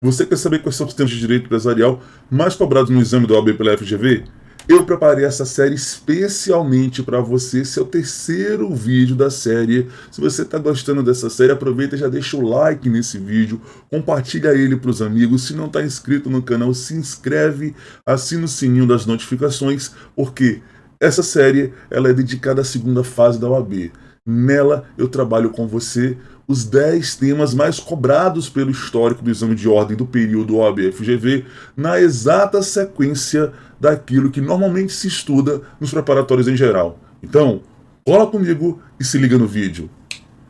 Você quer saber quais são os termos de direito empresarial mais cobrados no exame da OAB pela FGV? Eu preparei essa série especialmente para você. Esse é o terceiro vídeo da série. Se você está gostando dessa série, aproveita e já deixa o like nesse vídeo, compartilha ele para os amigos. Se não está inscrito no canal, se inscreve, assina o sininho das notificações, porque essa série ela é dedicada à segunda fase da OAB. Nela eu trabalho com você os 10 temas mais cobrados pelo histórico do exame de ordem do período OAB-FGV, na exata sequência daquilo que normalmente se estuda nos preparatórios em geral. Então, cola comigo e se liga no vídeo.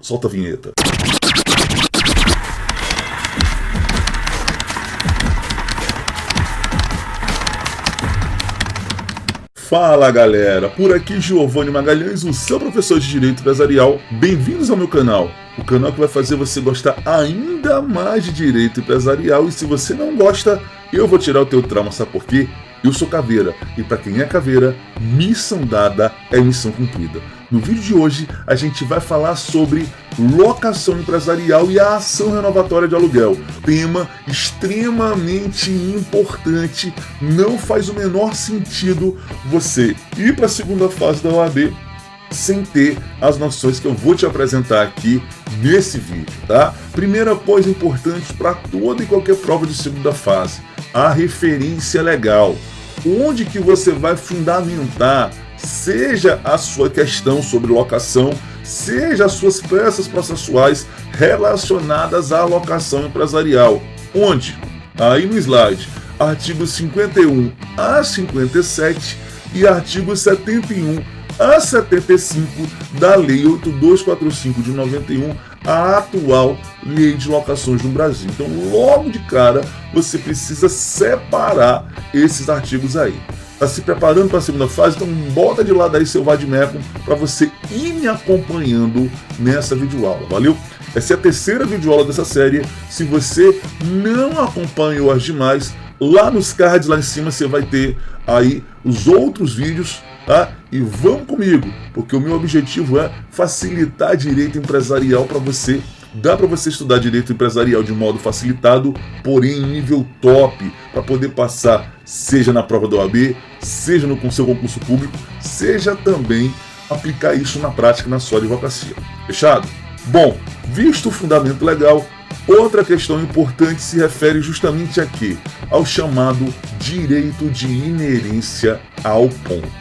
Solta a vinheta. Fala galera, por aqui Giovanni Magalhães, o seu professor de Direito Empresarial. Bem-vindos ao meu canal, o canal que vai fazer você gostar ainda mais de Direito Empresarial. E se você não gosta, eu vou tirar o teu trauma, sabe por quê? Eu sou caveira, e para quem é caveira, missão dada é missão cumprida. No vídeo de hoje, a gente vai falar sobre locação empresarial e a ação renovatória de aluguel. Tema extremamente importante. Não faz o menor sentido você ir para a segunda fase da OAB sem ter as noções que eu vou te apresentar aqui nesse vídeo, tá? Primeira coisa importante para toda e qualquer prova de segunda fase: a referência legal. Onde que você vai fundamentar, seja a sua questão sobre locação, seja as suas peças processuais relacionadas à locação empresarial. Onde? Aí no slide, artigos 51 a 57 e artigos 71 a 75 da Lei 8245 de 91, a atual Lei de Locações no Brasil. Então, logo de cara, você precisa separar esses artigos aí. Está se preparando para a segunda fase? Então, bota de lado aí seu vadimeco para você ir me acompanhando nessa videoaula, valeu? Essa é a terceira videoaula dessa série. Se você não acompanhou as demais, lá nos cards, lá em cima, você vai ter aí os outros vídeos, tá? E vamos comigo, porque o meu objetivo é facilitar direito empresarial para você. Dá para você estudar direito empresarial de modo facilitado, porém em nível top, para poder passar, seja na prova da OAB, seja no seu concurso público, seja também aplicar isso na prática na sua advocacia. Fechado? Bom, visto o fundamento legal, outra questão importante se refere justamente aqui ao chamado direito de inerência ao ponto.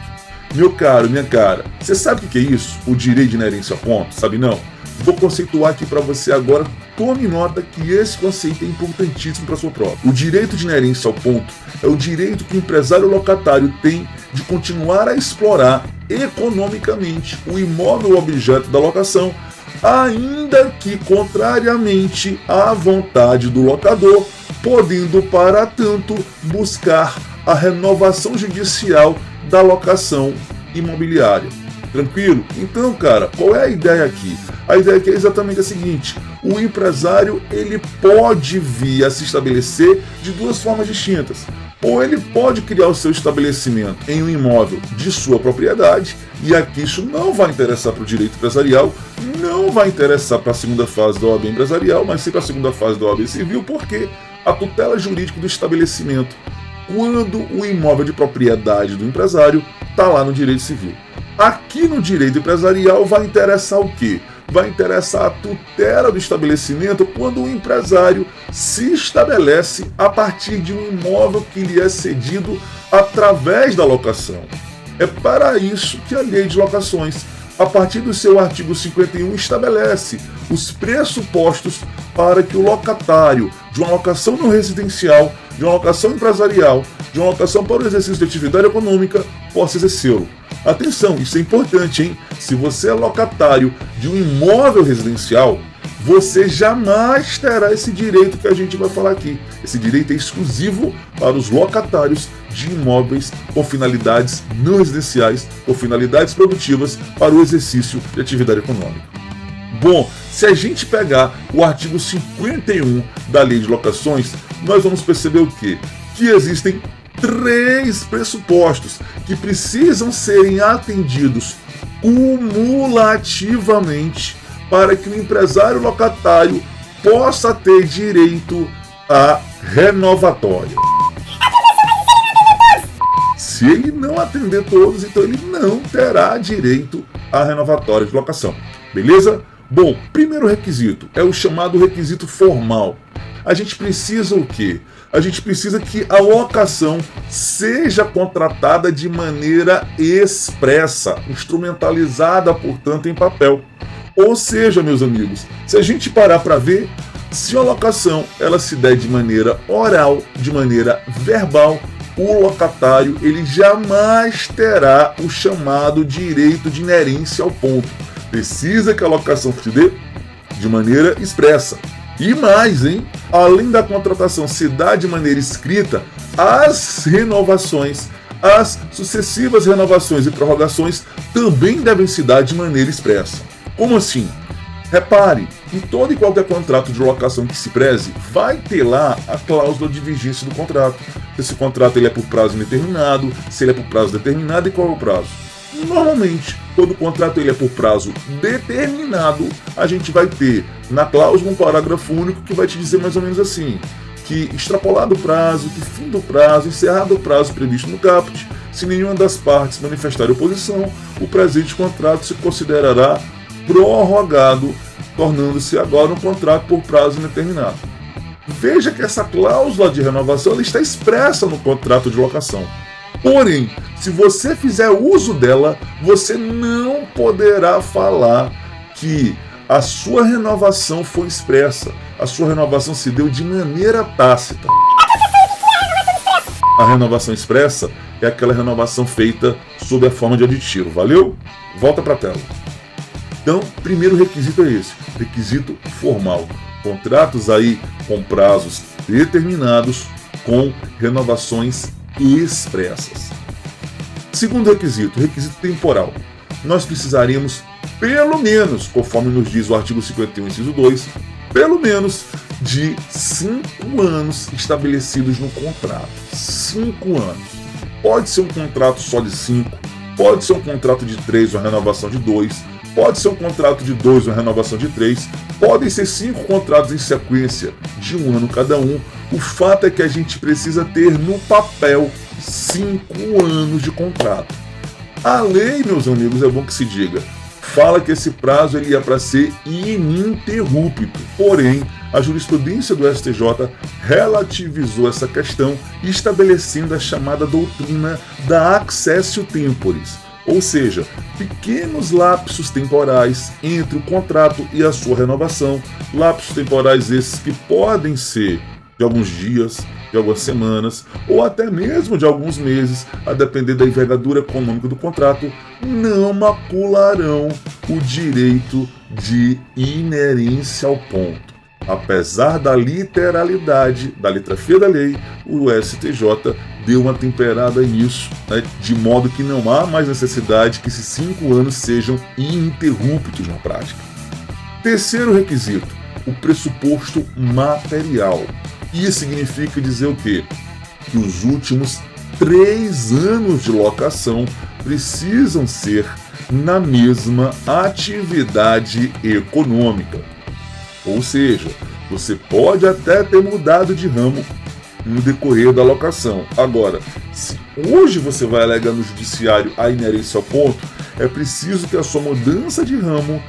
Meu caro, minha cara, você sabe o que é isso? O direito de inerência ao ponto? Sabe não? Vou conceituar aqui para você agora. Tome nota que esse conceito é importantíssimo para a sua prova. O direito de inerência ao ponto é o direito que o empresário locatário tem de continuar a explorar economicamente o imóvel objeto da locação, ainda que contrariamente à vontade do locador, podendo, para tanto, buscar a renovação judicial da locação imobiliária. Tranquilo? Então, cara, qual é a ideia aqui? A ideia aqui é exatamente a seguinte: o empresário ele pode vir a se estabelecer de duas formas distintas. Ou ele pode criar o seu estabelecimento em um imóvel de sua propriedade, e aqui isso não vai interessar para o direito empresarial, não vai interessar para a segunda fase da OAB empresarial, mas sim para a segunda fase da OAB civil, porque a tutela jurídica do estabelecimento, quando o imóvel de propriedade do empresário está lá no direito civil. Aqui no direito empresarial vai interessar o quê? Vai interessar a tutela do estabelecimento quando o empresário se estabelece a partir de um imóvel que lhe é cedido através da locação. É para isso que a Lei de Locações, a partir do seu artigo 51, estabelece os pressupostos para que o locatário de uma locação não residencial, de uma locação empresarial, de uma locação para o exercício de atividade econômica, possa exercê-lo. Atenção, isso é importante, hein? Se você é locatário de um imóvel residencial, você jamais terá esse direito que a gente vai falar aqui. Esse direito é exclusivo para os locatários de imóveis com finalidades não residenciais, com finalidades produtivas para o exercício de atividade econômica. Bom, se a gente pegar o artigo 51 da Lei de Locações, nós vamos perceber o quê? Que existem 3 pressupostos que precisam serem atendidos cumulativamente para que o empresário locatário possa ter direito a renovatória. Se ele não atender todos, então ele não terá direito à renovatória de locação. Beleza? Bom, primeiro requisito é o chamado requisito formal. A gente precisa o quê? A gente precisa que a locação seja contratada de maneira expressa, instrumentalizada, portanto, em papel. Ou seja, meus amigos, se a gente parar para ver, se a locação ela se der de maneira oral, de maneira verbal, o locatário ele jamais terá o chamado direito de inerência ao ponto. Precisa que a locação se dê de maneira expressa. E mais, hein? Além da contratação se dar de maneira escrita, as renovações, as sucessivas renovações e prorrogações também devem se dar de maneira expressa. Como assim? Repare, em todo e qualquer contrato de locação que se preze, vai ter lá a cláusula de vigência do contrato. Se esse contrato ele é por prazo indeterminado, se ele é por prazo determinado e qual é o prazo. Normalmente, quando o contrato ele é por prazo determinado, a gente vai ter na cláusula um parágrafo único que vai te dizer mais ou menos assim, que extrapolado o prazo, que fim do prazo, encerrado o prazo previsto no caput, se nenhuma das partes manifestar oposição, o presente contrato se considerará prorrogado, tornando-se agora um contrato por prazo indeterminado. Veja que essa cláusula de renovação ela está expressa no contrato de locação. Porém, se você fizer uso dela, você não poderá falar que a sua renovação foi expressa. A sua renovação se deu de maneira tácita. A renovação expressa é aquela renovação feita sob a forma de aditivo. Valeu? Volta para a tela. Então, primeiro requisito é esse, requisito formal. Contratos aí com prazos determinados, com renovações expressas. Segundo requisito, requisito temporal. Nós precisaríamos, pelo menos, conforme nos diz o artigo 51, inciso 2, pelo menos de 5 anos estabelecidos no contrato. 5 anos. Pode ser um contrato só de 5, pode ser um contrato de 3, uma renovação de 2, pode ser um contrato de 2, uma renovação de 3, podem ser 5 contratos em sequência de 1 ano cada um. O fato é que a gente precisa ter no papel 5 anos de contrato. A lei, meus amigos, é bom que se diga, fala que esse prazo ele é para ser ininterrupto. Porém, a jurisprudência do STJ relativizou essa questão, estabelecendo a chamada doutrina da accessio temporis. Ou seja, pequenos lapsos temporais entre o contrato e a sua renovação, lapsos temporais esses que podem ser de alguns dias, de algumas semanas, ou até mesmo de alguns meses, a depender da envergadura econômica do contrato, não macularão o direito de inerência ao ponto. Apesar da literalidade, da letra F da lei, o STJ deu uma temperada nisso, né, de modo que não há mais necessidade que esses 5 anos sejam ininterruptos na prática. Terceiro requisito, o pressuposto material. Isso significa dizer o quê? Que os últimos 3 anos de locação precisam ser na mesma atividade econômica. Ou seja, você pode até ter mudado de ramo no decorrer da locação. Agora, se hoje você vai alegar no judiciário a inerência ao ponto, é preciso que a sua mudança de ramo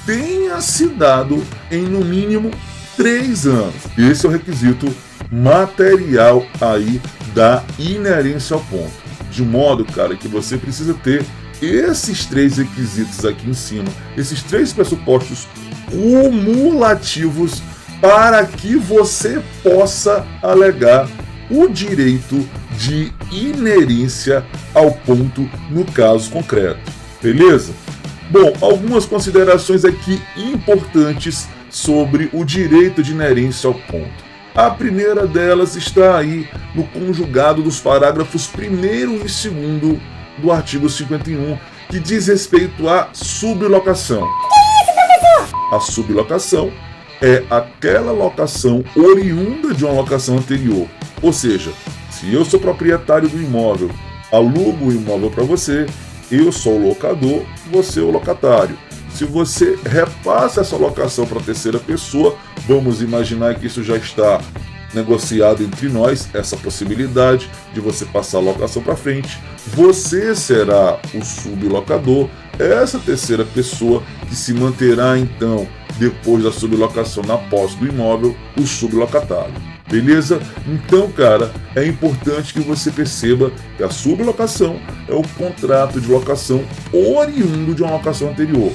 tenha se dado em no mínimo 3 anos. Esse é o requisito material aí da inerência ao ponto. De modo, cara, que você precisa ter esses 3 requisitos aqui em cima, esses 3 pressupostos cumulativos para que você possa alegar o direito de inerência ao ponto no caso concreto. Beleza? Bom, algumas considerações aqui importantes sobre o direito de inerência ao ponto. A primeira delas está aí no conjugado dos parágrafos 1º e 2º do artigo 51, que diz respeito à sublocação. A sublocação é aquela locação oriunda de uma locação anterior. Ou seja, se eu sou proprietário do imóvel, alugo o imóvel para você, eu sou o locador, você é o locatário. Se você repassa essa locação para terceira pessoa, vamos imaginar que isso já está negociado entre nós essa possibilidade de você passar a locação para frente. Você será o sublocador, essa terceira pessoa que se manterá então, depois da sublocação na posse do imóvel, o sublocatário. Beleza? Então, cara, é importante que você perceba que a sublocação é o contrato de locação oriundo de uma locação anterior.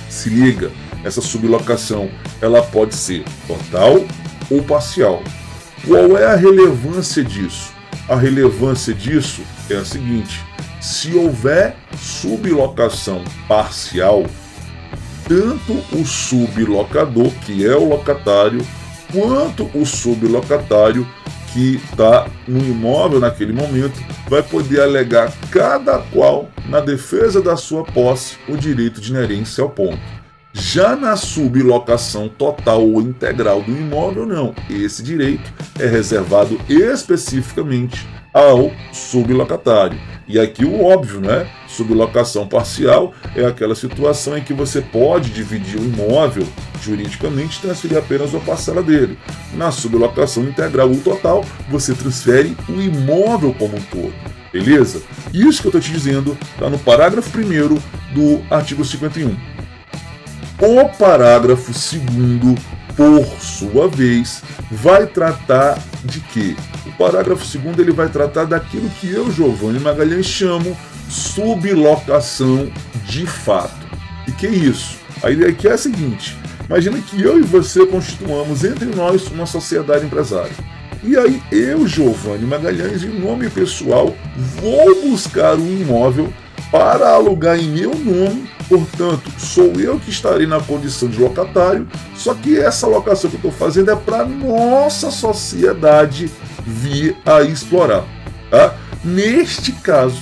Se liga, essa sublocação ela pode ser total ou parcial. Qual é a relevância disso? A relevância disso é a seguinte: se houver sublocação parcial, tanto o sublocador, que é o locatário, quanto o sublocatário, que está no imóvel naquele momento, vai poder alegar cada qual, na defesa da sua posse, o direito de inerência ao ponto. Já na sublocação total ou integral do imóvel, não. Esse direito é reservado especificamente ao sublocatário. E aqui o óbvio, né? Sublocação parcial é aquela situação em que você pode dividir o imóvel juridicamente e transferir apenas uma parcela dele. Na sublocação integral ou total, você transfere o imóvel como um todo. Beleza? Isso que eu estou te dizendo está no parágrafo 1º do artigo 51. O parágrafo 2º, por sua vez, vai tratar de quê? O parágrafo 2º ele vai tratar daquilo que eu, Giovanni Magalhães, chamo sublocação de fato. E que é isso? A ideia aqui é a seguinte: imagina que eu e você constituamos entre nós uma sociedade empresária. E aí eu, Giovanni Magalhães, em nome pessoal, vou buscar um imóvel para alugar em meu nome. Portanto, sou eu que estarei na condição de locatário, só que essa locação que eu estou fazendo é para nossa sociedade vir a explorar. Tá? Neste caso,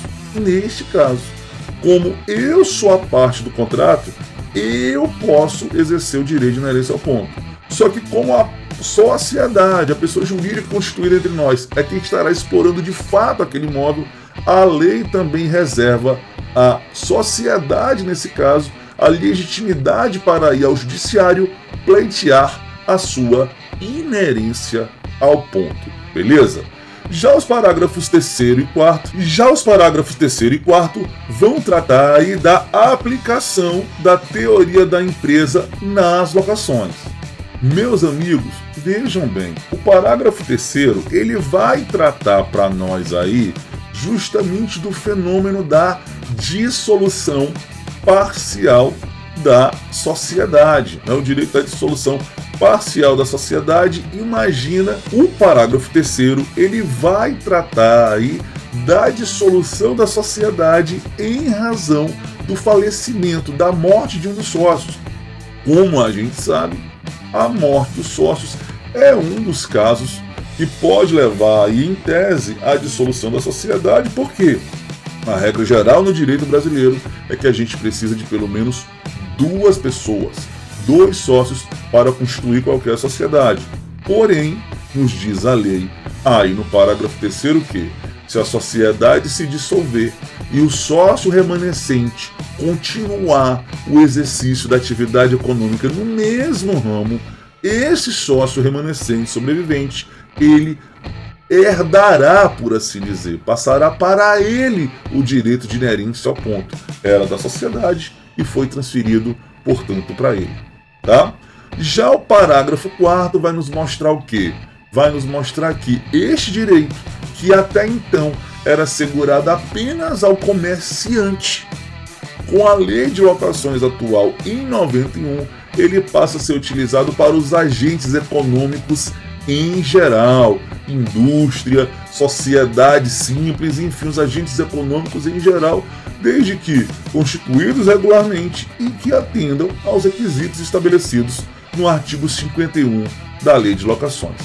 como eu sou a parte do contrato, eu posso exercer o direito de inerência ao ponto. Só que como a sociedade, a pessoa jurídica constituída entre nós, é quem estará explorando de fato aquele imóvel, a lei também reserva à sociedade, nesse caso, a legitimidade para ir ao judiciário pleitear a sua inerência ao ponto. Beleza? Já os parágrafos 3º e 4º vão tratar aí da aplicação da teoria da empresa nas locações. Meus amigos, vejam bem, o parágrafo 3º ele vai tratar para nós aí justamente do fenômeno da dissolução parcial da sociedade, né? O direito da dissolução parcial da sociedade. Imagina, o parágrafo 3º ele vai tratar aí da dissolução da sociedade em razão do falecimento, da morte de um dos sócios. Como a gente sabe, a morte dos sócios é um dos casos que pode levar aí, em tese, à dissolução da sociedade. Por quê? A regra geral no direito brasileiro é que a gente precisa de pelo menos 2 pessoas, 2 sócios, para constituir qualquer sociedade. Porém, nos diz a lei, aí no parágrafo 3º, que se a sociedade se dissolver e o sócio remanescente continuar o exercício da atividade econômica no mesmo ramo, esse sócio remanescente sobrevivente, ele herdará, por assim dizer, passará para ele o direito de inerência ao ponto. Era da sociedade e foi transferido, portanto, para ele. Tá? Já o parágrafo 4º vai nos mostrar o quê? Vai nos mostrar que este direito, que até então era assegurado apenas ao comerciante, com a lei de locações atual em 91, ele passa a ser utilizado para os agentes econômicos em geral, indústria, sociedade simples, enfim, os agentes econômicos em geral, desde que constituídos regularmente e que atendam aos requisitos estabelecidos no artigo 51 da Lei de Locações.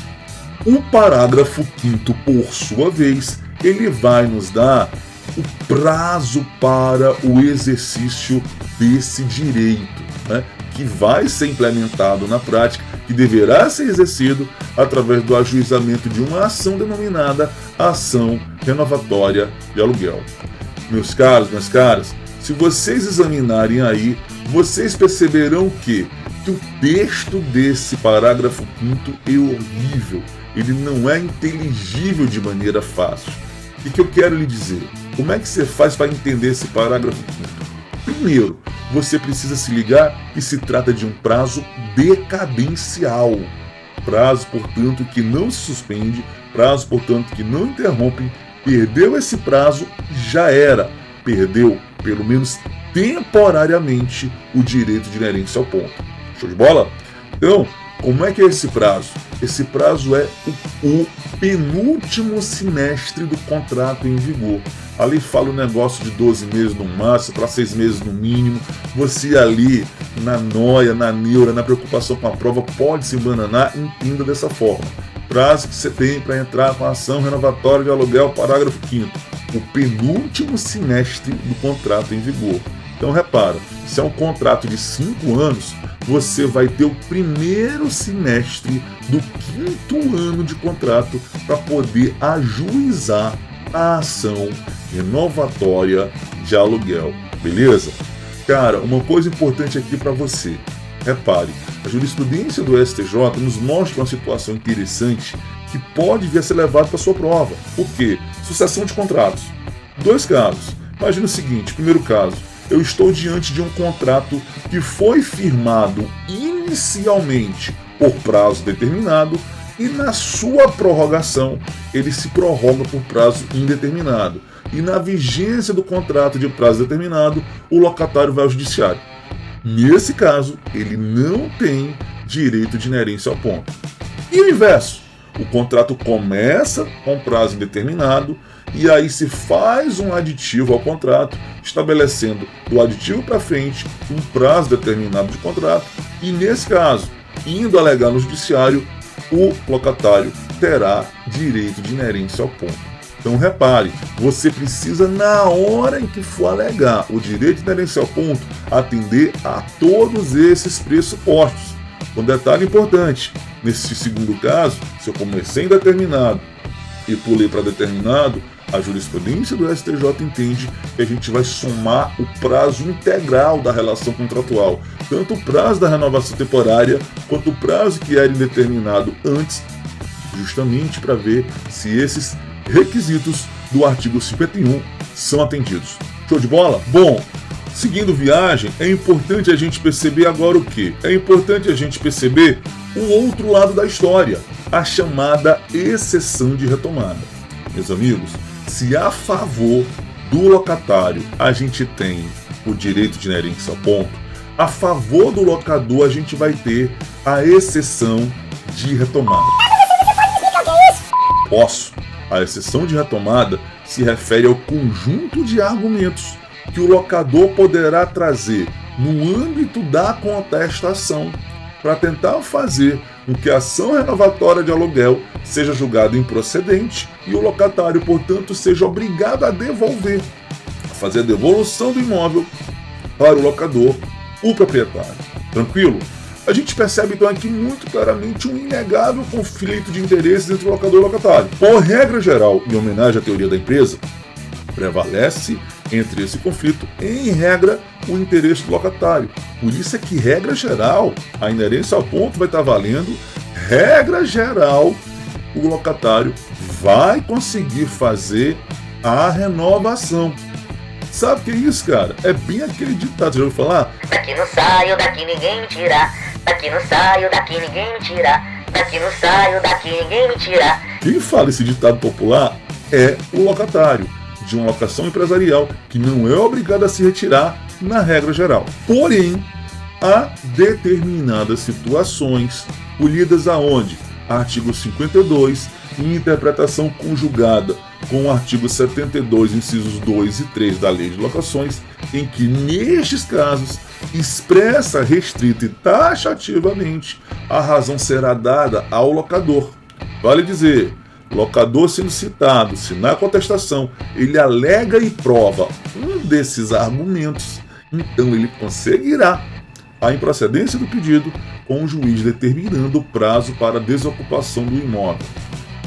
O parágrafo 5º, por sua vez, ele vai nos dar o prazo para o exercício desse direito, né, que vai ser implementado na prática, que deverá ser exercido através do ajuizamento de uma ação denominada ação renovatória de aluguel. Meus caros, minhas caras, se vocês examinarem aí, vocês perceberão que o texto desse parágrafo 5º é horrível. ele não é inteligível de maneira fácil. O que eu quero lhe dizer? Como é que você faz para entender esse parágrafo quinto? Primeiro, você precisa se ligar que se trata de um prazo decadencial. Prazo, portanto, que não se suspende, prazo, portanto, que não interrompe. Perdeu esse prazo, já era. Perdeu, pelo menos temporariamente, o direito de inerência ao ponto. Show de bola? Então, como é que é esse prazo? Esse prazo é o penúltimo semestre do contrato em vigor. A lei fala um negócio de 12 meses no máximo, para 6 meses no mínimo. Você ali, na noia, na neura, na preocupação com a prova, pode se embananar, entenda dessa forma. Prazo que você tem para entrar com a ação renovatória de aluguel, parágrafo 5º. O penúltimo semestre do contrato em vigor. Então repara, se é um contrato de 5 anos, você vai ter o primeiro semestre do 5º ano de contrato para poder ajuizar a ação renovatória de aluguel, beleza? Cara, uma coisa importante aqui para você, repare, a jurisprudência do STJ nos mostra uma situação interessante que pode vir a ser levada para sua prova. O quê? Sucessão de contratos. 2 casos. Imagina o seguinte, primeiro caso, eu estou diante de um contrato que foi firmado inicialmente por prazo determinado e na sua prorrogação ele se prorroga por prazo indeterminado. E na vigência do contrato de prazo determinado, o locatário vai ao judiciário. Nesse caso, ele não tem direito de inerência ao ponto. E o inverso, o contrato começa com prazo indeterminado e aí se faz um aditivo ao contrato, estabelecendo do aditivo para frente um prazo determinado de contrato e, nesse caso, indo alegar no judiciário, o locatário terá direito de inerência ao ponto. Então repare, você precisa, na hora em que for alegar o direito de inerência ao ponto, atender a todos esses pressupostos. Um detalhe importante, nesse segundo caso, se eu comecei indeterminado e pulei para determinado, a jurisprudência do STJ entende que a gente vai somar o prazo integral da relação contratual, tanto o prazo da renovação temporária quanto o prazo que era indeterminado antes, justamente para ver se esses requisitos do artigo 51 são atendidos. Show de bola? Bom, seguindo viagem, é importante a gente perceber agora o quê? É importante a gente perceber o outro lado da história, a chamada exceção de retomada. Meus amigos, se a favor do locatário a gente tem o direito de inerência ao ponto, a favor do locador a gente vai ter a exceção de retomada. Posso. A exceção de retomada se refere ao conjunto de argumentos que o locador poderá trazer no âmbito da contestação para tentar fazer com que a ação renovatória de aluguel seja julgada improcedente e o locatário, portanto, seja obrigado a devolver, a fazer a devolução do imóvel para o locador, o proprietário. Tranquilo? A gente percebe então aqui muito claramente um inegável conflito de interesses entre o locador e o locatário. Por regra geral, em homenagem à teoria da empresa, prevalece entre esse conflito, em regra, o interesse do locatário. Por isso é que, regra geral, a inerência ao ponto vai estar valendo, regra geral, o locatário vai conseguir fazer a renovação. Sabe o que é isso, cara? É bem aquele ditado, você já ouviu falar? Daqui não saio, daqui ninguém me tira. Daqui não saio, daqui ninguém me tira. Daqui não saio, daqui ninguém me tira. Quem fala esse ditado popular é o locatário de uma locação empresarial que não é obrigado a se retirar na regra geral. Porém, há determinadas situações polidas aonde? Artigo 52, em interpretação conjugada com o artigo 72, incisos 2 e 3 da Lei de Locações, em que, nestes casos, expressa, restrita e taxativamente, a razão será dada ao locador. Vale dizer, locador sendo citado, se na contestação ele alega e prova um desses argumentos, então ele conseguirá a improcedência do pedido com o juiz determinando o prazo para a desocupação do imóvel,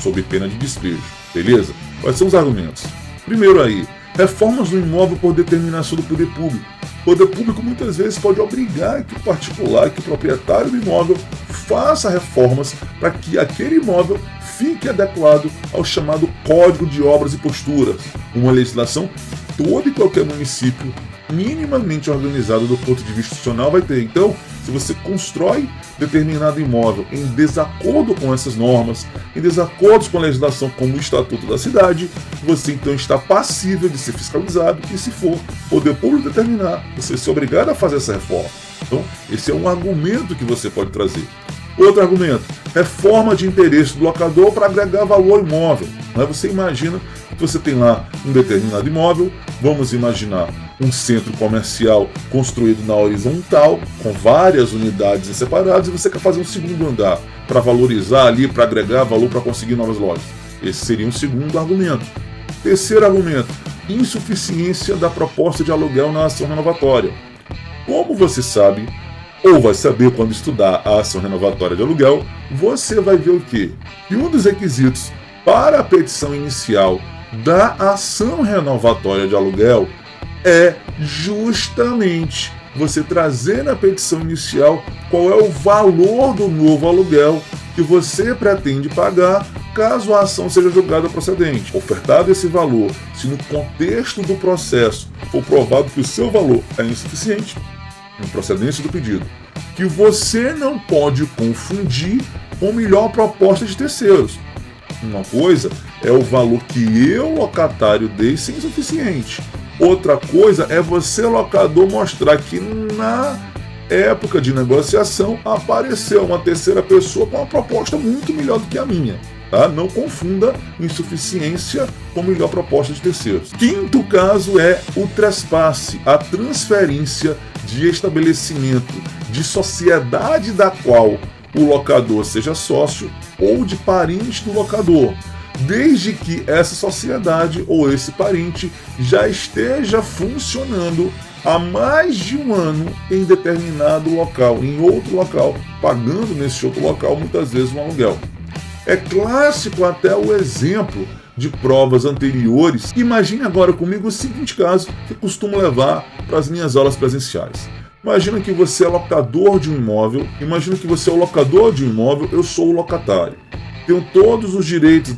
sob pena de despejo. Beleza? Quais são os argumentos? Primeiro aí, Reformas no imóvel por determinação do poder público. O poder público muitas vezes pode obrigar que o particular, que o proprietário do imóvel faça reformas para que aquele imóvel fique adequado ao chamado Código de Obras e Posturas, uma legislação que todo e qualquer município minimamente organizado do ponto de vista institucional vai ter. Então, se você constrói determinado imóvel em desacordo com essas normas, em desacordo com a legislação como o Estatuto da Cidade, você então está passível de ser fiscalizado e, se for poder público determinar, você ser obrigado a fazer essa reforma. Então, esse é um argumento que você pode trazer. Outro argumento, reforma de interesse do locador para agregar valor ao imóvel. Você imagina que você tem lá um determinado imóvel, vamos imaginar um centro comercial construído na horizontal, com várias unidades separadas, e você quer fazer um segundo andar para valorizar ali, para agregar valor, para conseguir novas lojas. Esse seria um segundo argumento. Terceiro argumento, insuficiência da proposta de aluguel na ação renovatória. Como você sabe, ou vai saber quando estudar a ação renovatória de aluguel, você vai ver o quê? Que um dos requisitos para a petição inicial da ação renovatória de aluguel é justamente você trazer na petição inicial qual é o valor do novo aluguel que você pretende pagar caso a ação seja julgada procedente. Ofertado esse valor, se no contexto do processo for provado que o seu valor é insuficiente, em procedência do pedido, que você não pode confundir com melhor proposta de terceiros. Uma coisa é o valor que eu, locatário, dei ser insuficiente. Outra coisa é você, locador, mostrar que na época de negociação apareceu uma terceira pessoa com uma proposta muito melhor do que a minha. Tá? Não confunda insuficiência com melhor proposta de terceiros. Quinto caso é o trespasse, a transferência de estabelecimento de sociedade da qual o locador seja sócio ou de parente do locador, desde que essa sociedade ou esse parente já esteja funcionando há mais de um ano em determinado local, em outro local, pagando nesse outro local muitas vezes um aluguel. É clássico até o exemplo de provas anteriores. Imagine agora comigo o seguinte caso que eu costumo levar para as minhas aulas presenciais. Imagina que você é locador de um imóvel, imagina que você é o locador de um imóvel, eu sou o locatário. Tenho todos os direitos,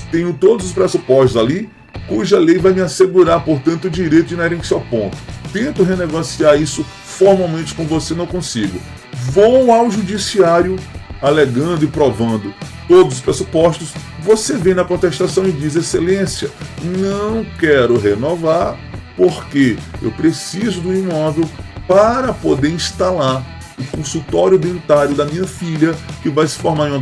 tenho todos os pressupostos ali, cuja lei vai me assegurar, portanto, o direito de inerência ao ponto. Tento renegociar isso formalmente com você, não consigo. Vou ao judiciário alegando e provando todos os pressupostos, você vem na contestação e diz: excelência, não quero renovar porque eu preciso do imóvel para poder instalar o consultório dentário da minha filha, que vai se formar em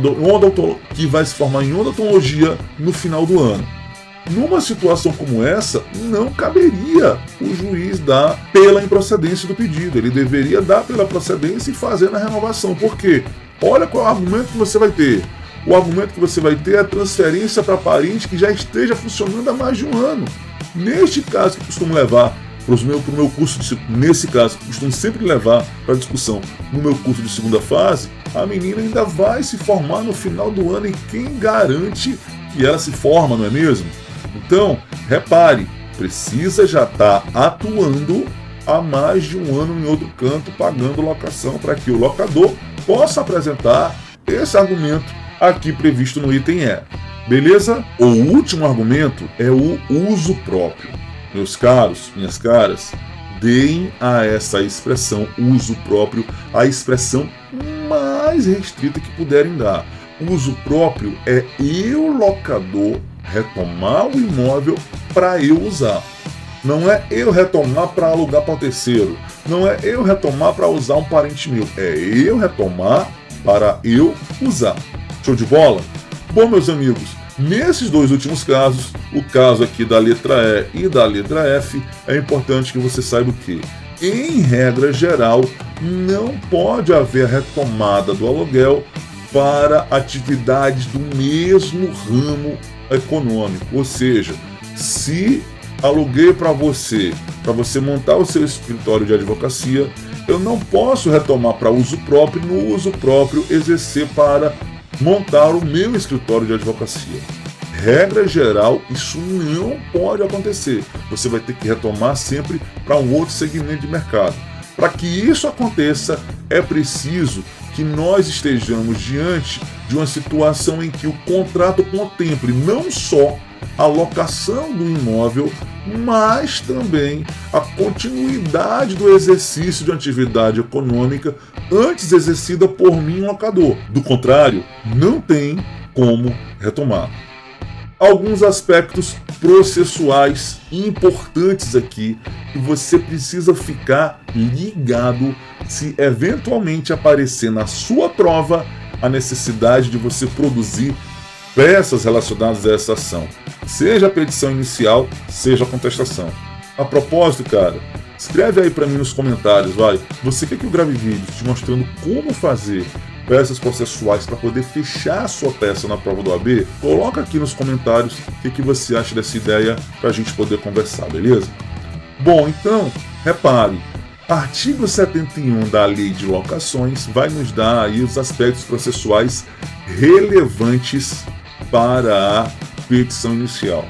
odontologia no final do ano. Numa situação como essa, não caberia o juiz dar pela improcedência do pedido. Ele deveria dar pela procedência e fazer na renovação. Por quê? Olha qual é o argumento que você vai ter. O argumento que você vai ter é a transferência para parente que já esteja funcionando há mais de um ano. Neste caso que eu costumo levar pro meu curso, nesse caso, costumo sempre levar para discussão no meu curso de segunda fase, a menina ainda vai se formar no final do ano e quem garante que ela se forma, não é mesmo? Então, repare, precisa já estar atuando há mais de um ano em outro canto, pagando locação para que o locador possa apresentar esse argumento aqui previsto no item E. Beleza? O último argumento é o uso próprio. Meus caros, minhas caras, deem a essa expressão uso próprio a expressão mais restrita que puderem dar. O uso próprio é eu, locador, retomar o imóvel para eu usar. Não é eu retomar para alugar para o terceiro. Não é eu retomar para usar um parente meu. É eu retomar para eu usar. Show de bola? Bom, meus amigos, nesses dois últimos casos, o caso aqui da letra E e da letra F, é importante que você saiba o que, em regra geral, não pode haver retomada do aluguel para atividades do mesmo ramo econômico. Ou seja, se aluguei para você montar o seu escritório de advocacia, eu não posso retomar para uso próprio, no uso próprio exercer para montar o meu escritório de advocacia. regra geral, isso não pode acontecer. Você vai ter que retomar sempre para um outro segmento de mercado. Para que isso aconteça, é preciso que nós estejamos diante de uma situação em que o contrato contemple não só a locação do imóvel, mas também a continuidade do exercício de atividade econômica antes exercida por mim, locador. Do contrário, não tem como retomar. Alguns aspectos processuais importantes aqui que você precisa ficar ligado se eventualmente aparecer na sua prova a necessidade de você produzir peças relacionadas a essa ação, seja a petição inicial, seja a contestação. A propósito, cara, escreve aí para mim nos comentários, vai. Você quer que eu grave vídeos te mostrando como fazer peças processuais para poder fechar a sua peça na prova do AB? Coloca aqui nos comentários o que você acha dessa ideia para a gente poder conversar, beleza? Bom, então, repare, artigo 71 da Lei de Locações vai nos dar aí os aspectos processuais relevantes para a petição inicial.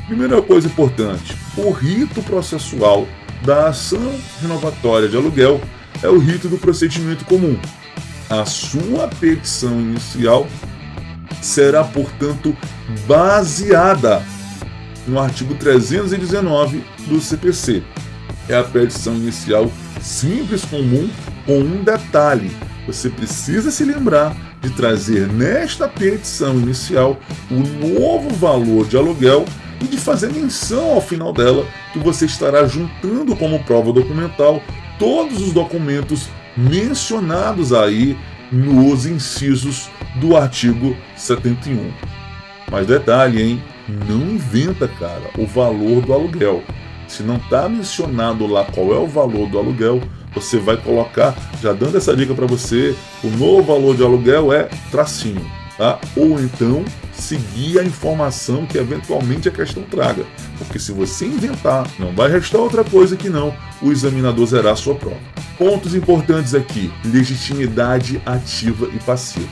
Primeira coisa importante, o rito processual da ação renovatória de aluguel é o rito do procedimento comum. A sua petição inicial será, portanto, baseada no artigo 319 do CPC. É a petição inicial simples comum com um detalhe. Você precisa se lembrar de trazer nesta petição inicial o novo valor de aluguel e de fazer menção ao final dela que você estará juntando como prova documental todos os documentos mencionados aí nos incisos do artigo 71. Mas detalhe, hein? Não inventa, cara, o valor do aluguel. Se não está mencionado lá qual é o valor do aluguel, você vai colocar, já dando essa dica para você, o novo valor de aluguel é tracinho, tá? Ou então seguir a informação que eventualmente a questão traga. Porque se você inventar, não vai restar outra coisa que não o examinador zerar a sua prova. Pontos importantes aqui: legitimidade ativa e passiva.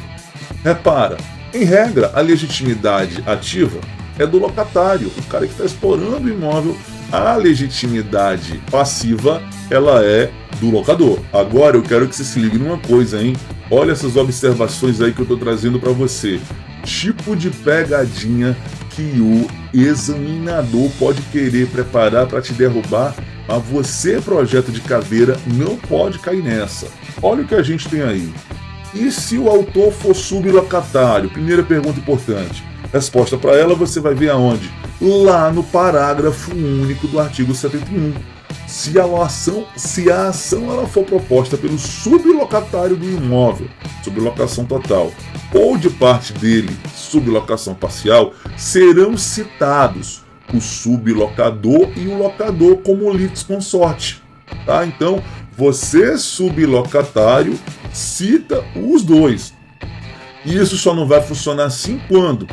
Repara, em regra, a legitimidade ativa é do locatário, o cara que está explorando o imóvel. A legitimidade passiva, ela é do locador. Agora eu quero que você se ligue numa coisa, hein? Olha essas observações aí que eu estou trazendo para você. Tipo de pegadinha que o examinador pode querer preparar para te derrubar, mas você, projeto de caveira, não pode cair nessa. Olha o que a gente tem aí. E se o autor for sublocatário? Primeira pergunta importante. Resposta para ela você vai ver aonde? Lá no parágrafo único do artigo 71. Se a ação ela for proposta pelo sublocatário do imóvel, sublocação total, ou de parte dele, sublocação parcial, serão citados o sublocador e o locador como litisconsorte. Tá? Então, você, sublocatário, cita os dois. E isso só não vai funcionar assim quando,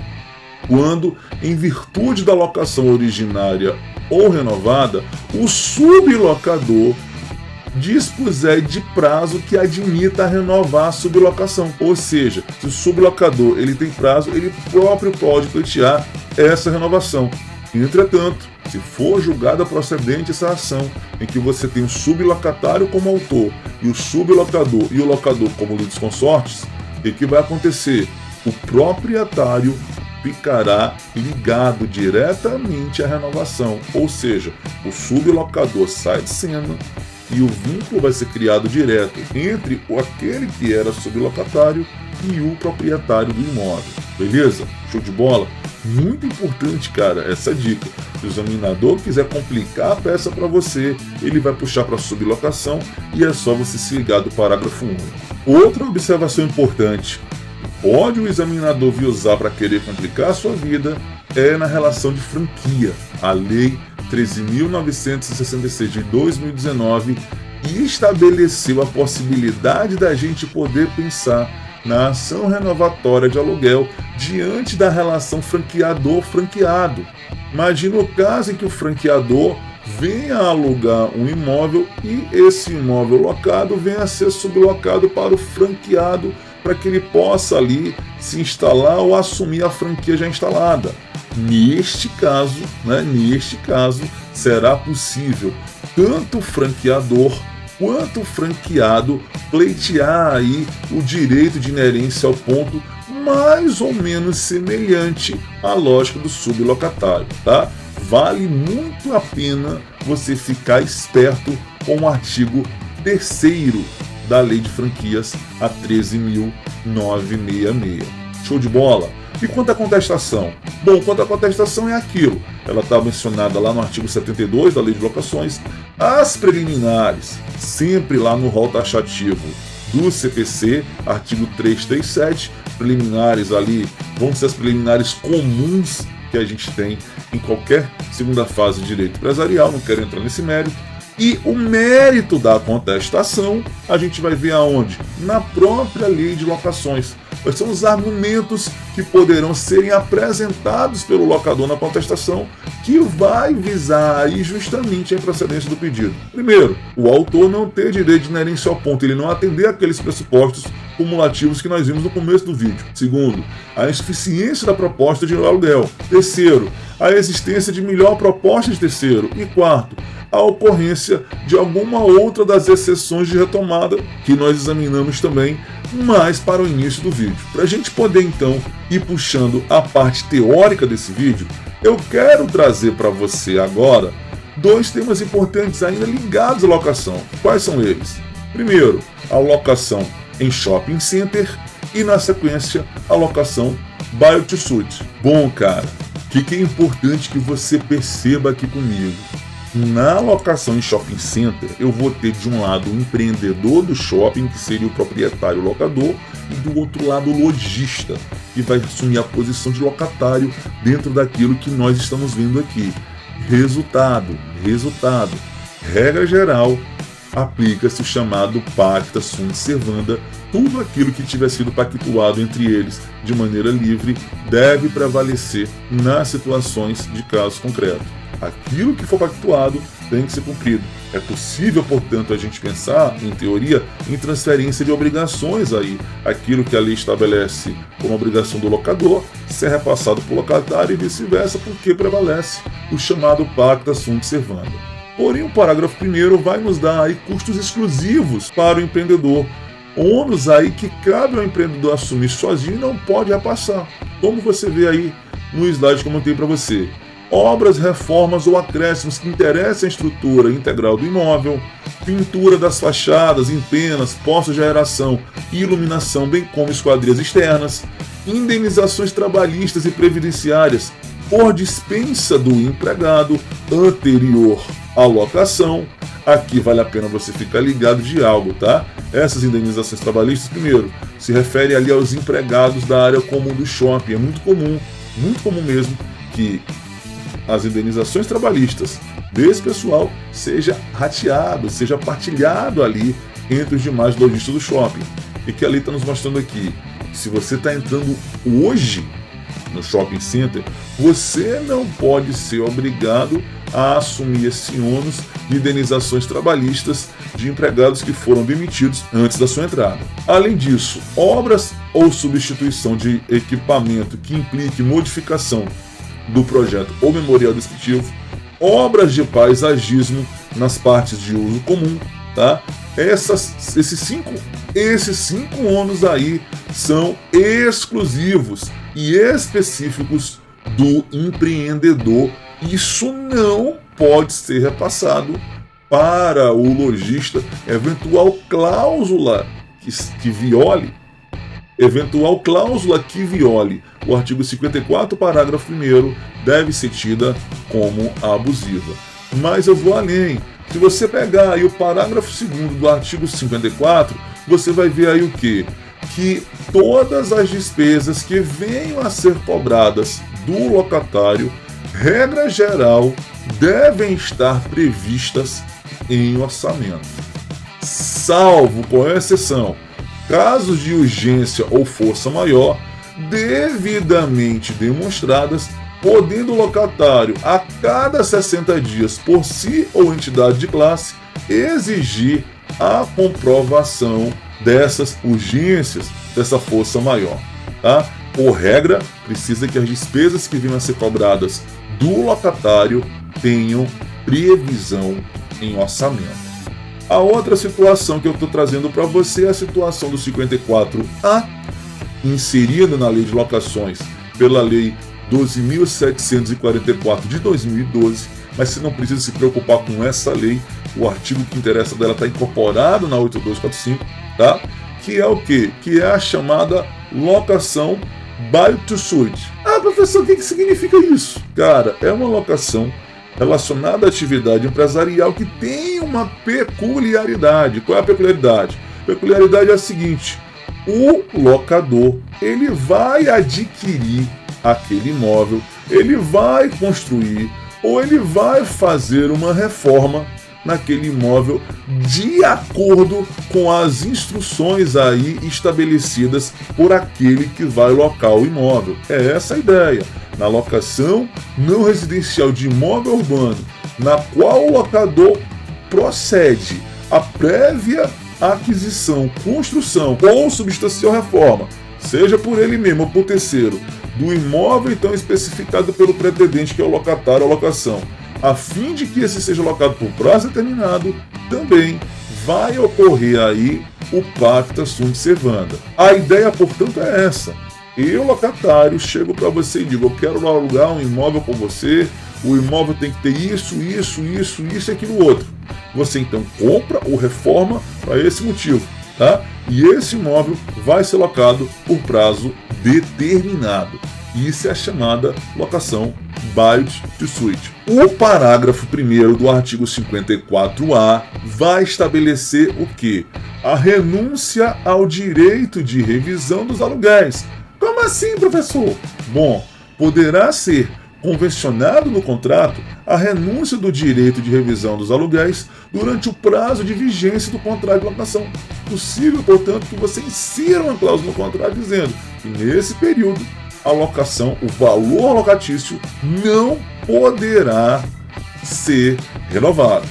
em virtude da locação originária ou renovada, o sublocador dispuser de prazo que admita renovar a sublocação. Ou seja, se o sublocador ele tem prazo, ele próprio pode pleitear essa renovação. Entretanto, se for julgada procedente essa ação em que você tem o sublocatário como autor e o sublocador e o locador como litisconsortes, o que vai acontecer? O proprietário ficará ligado diretamente à renovação, ou seja, o sublocador sai de cena e o vínculo vai ser criado direto entre aquele que era sublocatário e o proprietário do imóvel. Beleza? Show de bola? Muito importante, cara, essa dica. Se o examinador quiser complicar a peça para você, ele vai puxar para a sublocação e é só você se ligar do parágrafo único. Outra observação importante: pode o examinador vir usar para querer complicar a sua vida é na relação de franquia. A Lei 13.966 de 2019 estabeleceu a possibilidade da gente poder pensar na ação renovatória de aluguel diante da relação franqueador-franqueado. Imagina o caso em que o franqueador venha a alugar um imóvel e esse imóvel locado venha a ser sublocado para o franqueado, para que ele possa ali se instalar ou assumir a franquia já instalada. Neste caso, será possível tanto o franqueador quanto o franqueado pleitear aí o direito de inerência ao ponto mais ou menos semelhante à lógica do sublocatário, tá? Vale muito a pena você ficar esperto com o artigo 3º da Lei de Franquias, a 13.966. Show de bola? E quanto à contestação? Bom, quanto à contestação é aquilo. Ela está mencionada lá no artigo 72 da Lei de Locações. As preliminares, sempre lá no rol taxativo do CPC, artigo 337, preliminares ali, vão ser as preliminares comuns que a gente tem em qualquer segunda fase de direito empresarial, não quero entrar nesse mérito. E o mérito da contestação a gente vai ver aonde? Na própria Lei de Locações. Quais são os argumentos que poderão serem apresentados pelo locador na contestação que vai visar aí justamente a improcedência do pedido? Primeiro, o autor não ter direito de inerência ao ponto, ele não atender aqueles pressupostos cumulativos que nós vimos no começo do vídeo. Segundo, a insuficiência da proposta de aluguel. Terceiro, a existência de melhor proposta de terceiro. E quarto, a ocorrência de alguma outra das exceções de retomada que nós examinamos também mais para o início do vídeo. Para a gente poder então ir puxando a parte teórica desse vídeo, eu quero trazer para você agora dois temas importantes ainda ligados à locação. Quais são eles? Primeiro, a locação em shopping center e na sequência a locação buy to suit. Bom, cara, o que é importante que você perceba aqui comigo? Na locação em shopping center, eu vou ter de um lado o empreendedor do shopping, que seria o proprietário locador, e do outro lado o lojista, que vai assumir a posição de locatário dentro daquilo que nós estamos vendo aqui. Resultado. Regra geral, aplica-se o chamado pacta sunt servanda. Tudo aquilo que tiver sido pactuado entre eles de maneira livre deve prevalecer nas situações de casos concretos. Aquilo que for pactuado tem que ser cumprido. É possível, portanto, a gente pensar, em teoria, em transferência de obrigações aí. Aquilo que a lei estabelece como obrigação do locador ser repassado para o locatário e vice-versa, porque prevalece o chamado pacta sunt servanda. Porém, o parágrafo 1º vai nos dar aí custos exclusivos para o empreendedor. Ônus aí que cabe ao empreendedor assumir sozinho e não pode repassar. Como você vê aí no slide que eu montei para você. Obras, reformas ou acréscimos que interessem a estrutura integral do imóvel, pintura das fachadas, empenas, postos de aeração e iluminação, bem como esquadrias externas, indenizações trabalhistas e previdenciárias por dispensa do empregado anterior à locação. Aqui vale a pena você ficar ligado de algo, tá? Essas indenizações trabalhistas, primeiro, se refere ali aos empregados da área comum do shopping. É muito comum mesmo, que as indenizações trabalhistas desse pessoal seja rateado, seja partilhado ali entre os demais lojistas do shopping. E que ali está nos mostrando aqui, se você está entrando hoje no shopping center, você não pode ser obrigado a assumir esse ônus de indenizações trabalhistas de empregados que foram demitidos antes da sua entrada. Além disso, obras ou substituição de equipamento que implique modificação do projeto ou memorial descritivo, obras de paisagismo nas partes de uso comum, tá? Esses cinco ônus aí são exclusivos e específicos do empreendedor. Isso não pode ser repassado para o lojista. Eventual cláusula que viole o artigo 54, parágrafo 1º, deve ser tida como abusiva. Mas eu vou além. Se você pegar aí o parágrafo 2º do artigo 54, você vai ver aí o quê? Que todas as despesas que venham a ser cobradas do locatário, regra geral, devem estar previstas em orçamento. Salvo, com exceção, casos de urgência ou força maior, devidamente demonstradas, podendo o locatário, a cada 60 dias, por si ou entidade de classe, exigir a comprovação dessas urgências, dessa força maior. Tá? Por regra, precisa que as despesas que venham a ser cobradas do locatário tenham previsão em orçamento. A outra situação que eu estou trazendo para você é a situação do 54A, inserida na Lei de Locações pela Lei 12.744 de 2012, mas você não precisa se preocupar com essa lei, o artigo que interessa dela está incorporado na 8245, tá? Que é o quê? Que é a chamada locação build to suit. Ah, professor, o que significa isso? Cara, é uma locação relacionada à atividade empresarial que tem uma peculiaridade. Qual é a peculiaridade? A peculiaridade é a seguinte: o locador, ele vai adquirir aquele imóvel, ele vai construir ou ele vai fazer uma reforma naquele imóvel de acordo com as instruções aí estabelecidas por aquele que vai locar o imóvel. É essa a ideia. Na locação não residencial de imóvel urbano, na qual o locador procede à prévia aquisição, construção ou substancial reforma, seja por ele mesmo ou por terceiro, do imóvel então especificado pelo pretendente, que é o locatário ou locação, a fim de que esse seja locado por prazo determinado, também vai ocorrer aí o pacta sunt servanda. A ideia, portanto, é essa. Eu, locatário, chego para você e digo: eu quero alugar um imóvel com você, o imóvel tem que ter isso e aquilo outro. Você então compra ou reforma para esse motivo, tá? E esse imóvel vai ser locado por prazo determinado. Isso é a chamada locação build to suit. O parágrafo 1º do artigo 54A vai estabelecer o quê? A renúncia ao direito de revisão dos aluguéis. Como assim, professor? Bom, poderá ser convencionado no contrato a renúncia do direito de revisão dos aluguéis durante o prazo de vigência do contrato de locação. Possível, portanto, que você insira uma cláusula no contrato dizendo que nesse período a locação, o valor locatício, não poderá ser renovado.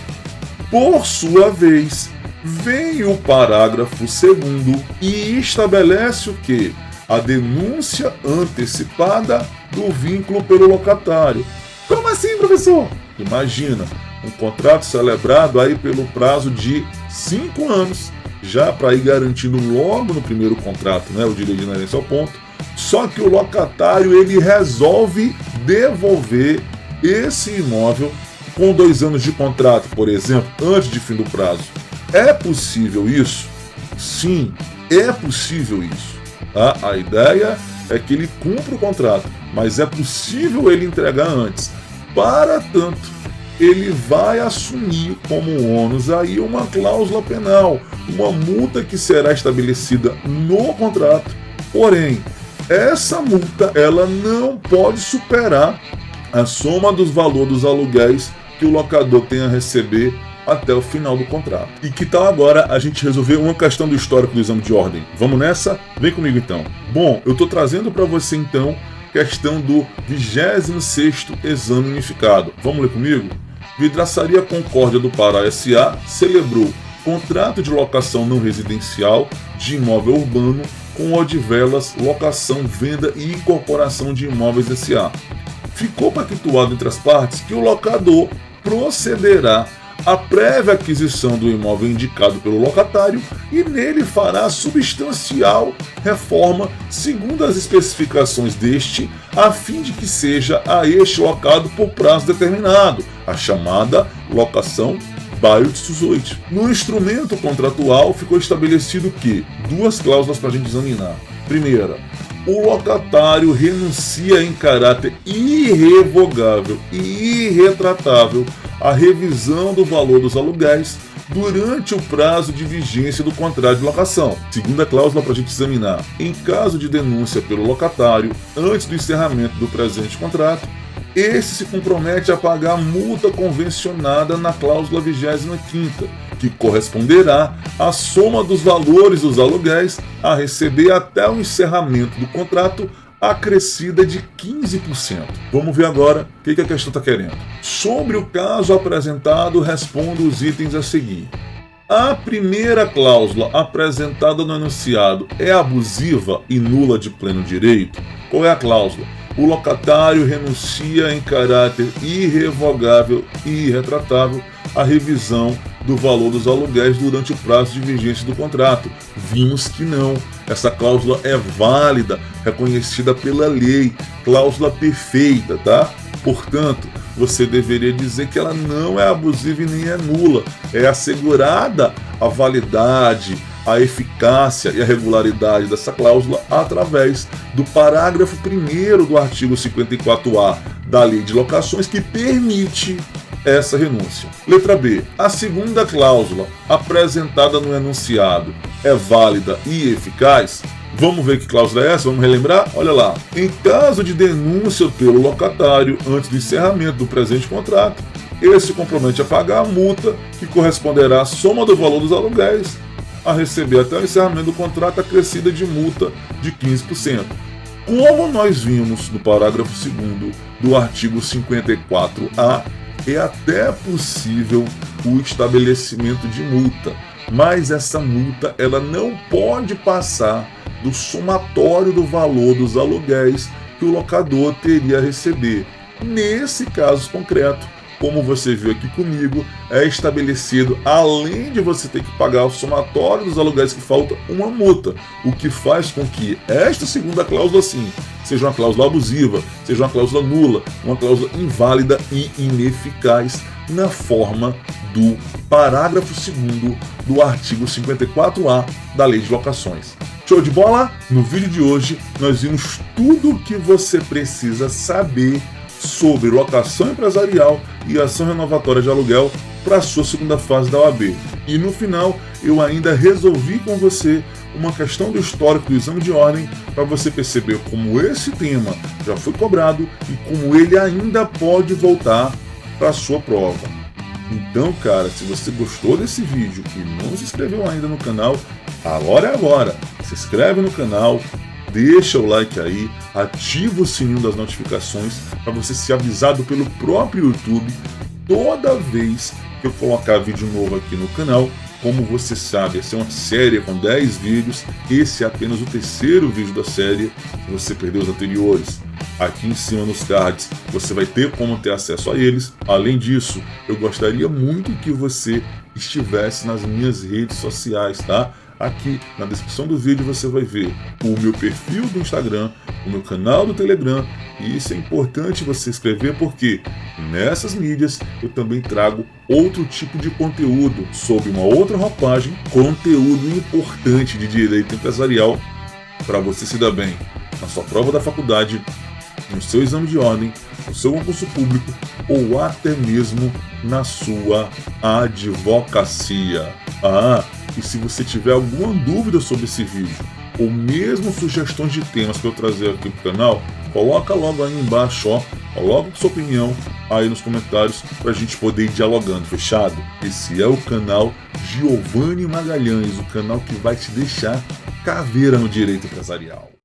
Por sua vez, vem o parágrafo 2º e estabelece o quê? A denúncia antecipada do vínculo pelo locatário. Como assim, professor? Imagina, um contrato celebrado aí pelo prazo de 5 anos, já para ir garantindo logo no primeiro contrato, né, o direito de inerência ao ponto. Só que o locatário, ele resolve devolver esse imóvel com 2 anos de contrato, por exemplo, antes de fim do prazo. É possível isso? Sim, é possível isso. Tá? A ideia é que ele cumpra o contrato, mas é possível ele entregar antes. Para tanto, ele vai assumir como ônus aí uma cláusula penal, uma multa que será estabelecida no contrato. Porém, essa multa ela não pode superar a soma dos valores dos aluguéis que o locador tem a receber até o final do contrato. E que tal agora a gente resolver uma questão do histórico do exame de ordem? Vamos nessa? Vem comigo então. Bom, eu estou trazendo para você então questão do 26º exame unificado. Vamos ler comigo? Vidraçaria Concórdia do Pará S.A. celebrou contrato de locação não residencial de imóvel urbano com Odivelas Locação, Venda e Incorporação de Imóveis S.A. Ficou pactuado entre as partes que o locador procederá à prévia aquisição do imóvel indicado pelo locatário e nele fará substancial reforma segundo as especificações deste, a fim de que seja a este locado por prazo determinado, a chamada locação build to suit. No instrumento contratual ficou estabelecido que 2 cláusulas para a gente examinar. Primeira, o locatário renuncia em caráter irrevogável e irretratável à revisão do valor dos aluguéis durante o prazo de vigência do contrato de locação. Segunda cláusula para a gente examinar. Em caso de denúncia pelo locatário antes do encerramento do presente contrato, esse se compromete a pagar a multa convencionada na cláusula 25ª, que corresponderá à soma dos valores dos aluguéis a receber até o encerramento do contrato, acrescida de 15%. Vamos ver agora o que a questão está querendo. Sobre o caso apresentado, respondo os itens a seguir. A primeira cláusula apresentada no enunciado é abusiva e nula de pleno direito? Qual é a cláusula? O locatário renuncia em caráter irrevogável e irretratável à revisão do valor dos aluguéis durante o prazo de vigência do contrato. Vimos que não. Essa cláusula é válida, reconhecida pela lei, cláusula perfeita, tá? Portanto, você deveria dizer que ela não é abusiva e nem é nula. É assegurada a validade, a eficácia e a regularidade dessa cláusula através do parágrafo 1º do artigo 54A da Lei de Locações, que permite essa renúncia. Letra B. A segunda cláusula apresentada no enunciado é válida e eficaz? Vamos ver que cláusula é essa? Vamos relembrar? Olha lá. Em caso de denúncia pelo locatário antes do encerramento do presente contrato, ele se compromete a pagar a multa, que corresponderá à soma do valor dos aluguéis, a receber até o encerramento do contrato acrescida de multa de 15%. Como nós vimos no parágrafo 2º do artigo 54A, é até possível o estabelecimento de multa, mas essa multa ela não pode passar do somatório do valor dos aluguéis que o locador teria a receber. Nesse caso concreto, como você viu aqui comigo, é estabelecido, além de você ter que pagar o somatório dos aluguéis que falta, uma multa, o que faz com que esta segunda cláusula, sim, seja uma cláusula abusiva, seja uma cláusula nula, uma cláusula inválida e ineficaz na forma do parágrafo 2º do artigo 54A da Lei de Locações. Show de bola? No vídeo de hoje, nós vimos tudo o que você precisa saber sobre locação empresarial e ação renovatória de aluguel para a sua segunda fase da OAB. E no final, eu ainda resolvi com você uma questão do histórico do exame de ordem para você perceber como esse tema já foi cobrado e como ele ainda pode voltar para a sua prova. Então, cara, se você gostou desse vídeo e não se inscreveu ainda no canal, agora é agora. Se inscreve no canal, deixa o like aí, ativa o sininho das notificações para você ser avisado pelo próprio YouTube toda vez que eu colocar vídeo novo aqui no canal. Como você sabe, essa é uma série com 10 vídeos, esse é apenas o terceiro vídeo da série, se você perdeu os anteriores. Aqui em cima nos cards você vai ter como ter acesso a eles. Além disso, eu gostaria muito que você estivesse nas minhas redes sociais, tá? Aqui na descrição do vídeo você vai ver o meu perfil do Instagram, o meu canal do Telegram, e isso é importante você escrever porque nessas mídias eu também trago outro tipo de conteúdo sob uma outra roupagem, conteúdo importante de direito empresarial para você se dar bem na sua prova da faculdade, no seu exame de ordem, no seu concurso público ou até mesmo na sua advocacia. E se você tiver alguma dúvida sobre esse vídeo, ou mesmo sugestões de temas para eu trazer aqui pro canal, coloca logo aí embaixo, ó, coloca sua opinião aí nos comentários para a gente poder ir dialogando, fechado? Esse é o canal Giovanni Magalhães, o canal que vai te deixar caveira no direito empresarial.